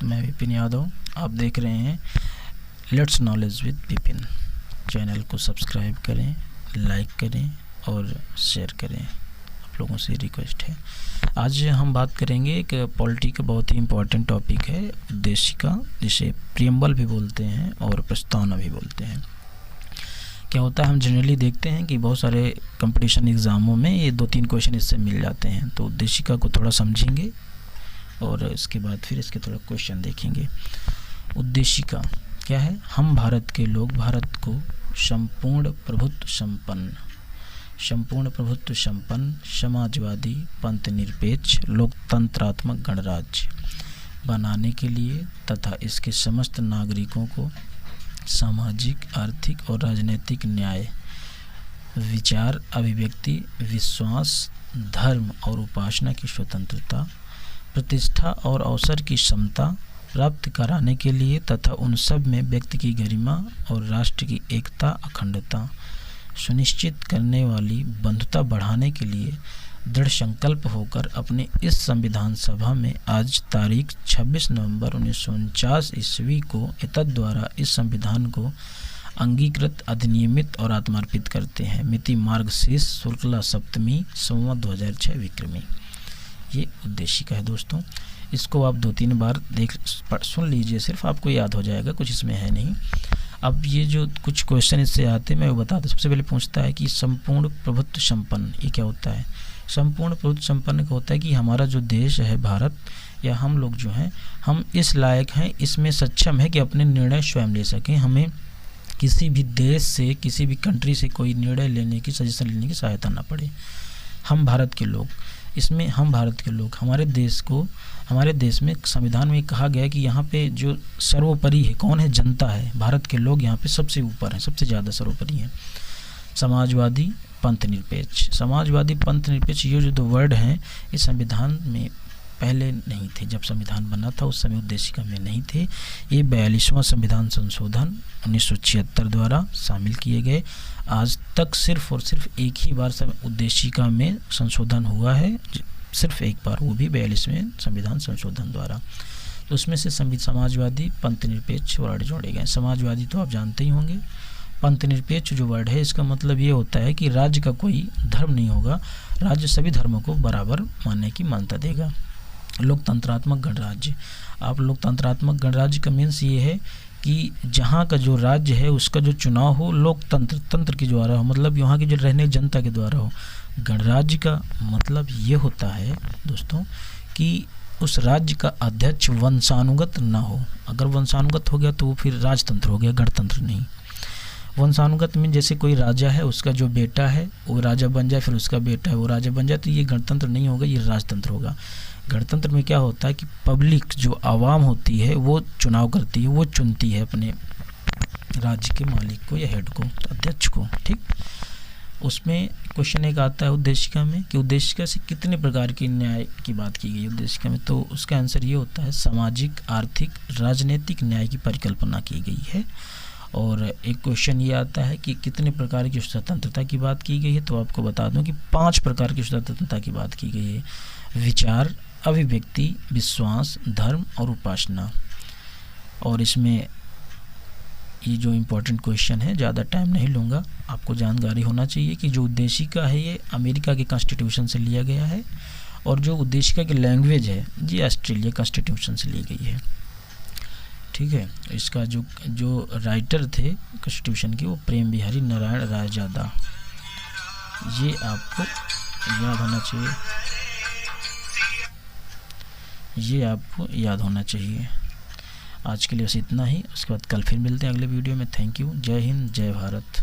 दोस्त, मैं विपिन यादव। आप देख रहे हैं let's knowledge with Vipin. Channel को सब्सक्राइब करें, लाइक करें और शेयर करें, आप लोगों से रिक्वेस्ट है। आज हम बात करेंगे एक पॉलिटी का बहुत ही इम्पोर्टेंट टॉपिक है, उद्देशिका, जिसे प्रियम्बल भी बोलते हैं और प्रस्तावना भी बोलते हैं। क्या होता है, हम जनरली देखते हैं कि बहुत सारे कंपटीशन एग्ज़ामों में ये 2-3 क्वेश्चन इससे मिल जाते हैं। तो उद्देशिका को थोड़ा समझेंगे और इसके बाद फिर इसके थोड़ा क्वेश्चन देखेंगे। उद्देशिका क्या है? हम भारत के लोग भारत को संपूर्ण प्रभुत्व संपन्न समाजवादी पंथ निरपेक्ष लोकतंत्रात्मक गणराज्य बनाने के लिए तथा इसके समस्त नागरिकों को सामाजिक, आर्थिक और राजनीतिक न्याय, विचार, अभिव्यक्ति, विश्वास, धर्म और उपासना की स्वतंत्रता, प्रतिष्ठा और अवसर की समता प्राप्त कराने के लिए तथा उन सब में व्यक्ति की गरिमा और राष्ट्र की एकता, अखंडता सुनिश्चित करने वाली बंधुता बढ़ाने के लिए दृढ़ संकल्प होकर अपने इस संविधान सभा में आज तारीख 26 नवंबर 1949 ईस्वी को एतद द्वारा इस संविधान को अंगीकृत, अधिनियमित और आत्मार्पित करते हैं। मिति मार्गशीर्ष शुक्ला सप्तमी संवत 2006 विक्रमी। ये उद्देशिका है दोस्तों। इसको आप 2-3 बार सुन लीजिए, सिर्फ आपको याद हो जाएगा, कुछ इसमें है नहीं। अब ये जो कुछ क्वेश्चन इससे आते हैं मैं वो बता दूँ। सबसे पहले पूछता है कि संपूर्ण प्रभुत्व संपन्न, ये क्या होता है? संपूर्ण प्रभुत्व संपन्न का होता है कि हमारा जो देश है भारत, या हम लोग जो हैं, हम इस लायक हैं, इसमें सक्षम है कि अपने निर्णय स्वयं ले सकें। हमें किसी भी देश से, किसी भी कंट्री से कोई निर्णय लेने की, सजेशन लेने की सहायता ना पड़े। हम भारत के लोग, इसमें हम भारत के लोग, हमारे देश में संविधान में कहा गया है कि यहाँ पे जो सर्वोपरि है कौन है? जनता है। भारत के लोग यहाँ पे सबसे ऊपर हैं, सबसे ज़्यादा सर्वोपरि हैं। समाजवादी पंथ निरपेक्ष, ये जो 2 वर्ड हैं, इस संविधान में पहले नहीं थे। जब संविधान बना था उस समय उद्देशिका में नहीं थे। ये 42वां संविधान संशोधन 1976 द्वारा शामिल किए गए। आज तक सिर्फ और सिर्फ एक ही बार उद्देशिका में संशोधन हुआ है, सिर्फ एक बार, वो भी 42वें संविधान संशोधन द्वारा। तो उसमें से समाजवादी पंथ निरपेक्ष वर्ड जोड़े गए। समाजवादी तो आप जानते ही होंगे। पंथ निरपेक्ष जो वर्ड है, इसका मतलब ये होता है कि राज्य का कोई धर्म नहीं होगा, राज्य सभी धर्मों को बराबर मानने की मान्यता देगा। लोकतंत्रात्मक गणराज्य, आप लोकतंत्रात्मक गणराज्य का मीन्स ये है कि जहाँ का जो राज्य है उसका जो चुनाव हो तंत्र के द्वारा हो, मतलब यहाँ की जो रहने जनता के द्वारा हो। गणराज्य का मतलब ये होता है दोस्तों कि उस राज्य का अध्यक्ष वंशानुगत ना हो। अगर वंशानुगत हो गया तो वो फिर राजतंत्र हो गया, गणतंत्र नहीं। वंशानुगत में जैसे कोई राजा है, उसका जो बेटा है वो राजा बन जाए, फिर उसका बेटा है वो राजा बन जाए, तो ये गणतंत्र नहीं होगा, ये राजतंत्र होगा। गणतंत्र में क्या होता है कि पब्लिक, जो आवाम होती है, वो चुनाव करती है, वो चुनती है अपने राज्य के मालिक को या हेड को, अध्यक्ष को। ठीक, उसमें क्वेश्चन एक आता है उद्देशिका में कि उद्देशिका से कितने प्रकार के न्याय की बात की गई उद्देशिका में। तो उसका आंसर ये होता है, सामाजिक, आर्थिक, राजनीतिक न्याय की परिकल्पना की गई है। और एक क्वेश्चन ये आता है कि कितने प्रकार की स्वतंत्रता की बात की गई है। तो आपको बता दूं कि 5 प्रकार की स्वतंत्रता की बात की गई है। विचार, अभिव्यक्ति, विश्वास, धर्म और उपासना। और इसमें ये जो इम्पोर्टेंट क्वेश्चन है, ज़्यादा टाइम नहीं लूँगा, आपको जानकारी होना चाहिए कि जो उद्देशिका है ये अमेरिका के कॉन्स्टिट्यूशन से लिया गया है, और जो उद्देशिका की लैंग्वेज है ये ऑस्ट्रेलिया कॉन्स्टिट्यूशन से ली गई है। ठीक है, इसका जो राइटर थे कॉन्स्टिट्यूशन के, वो प्रेम बिहारी नारायण रायजादा। ये आपको याद होना चाहिए। आज के लिए बस इतना ही, उसके बाद कल फिर मिलते हैं अगले वीडियो में। Thank you. जय हिंद, जय भारत।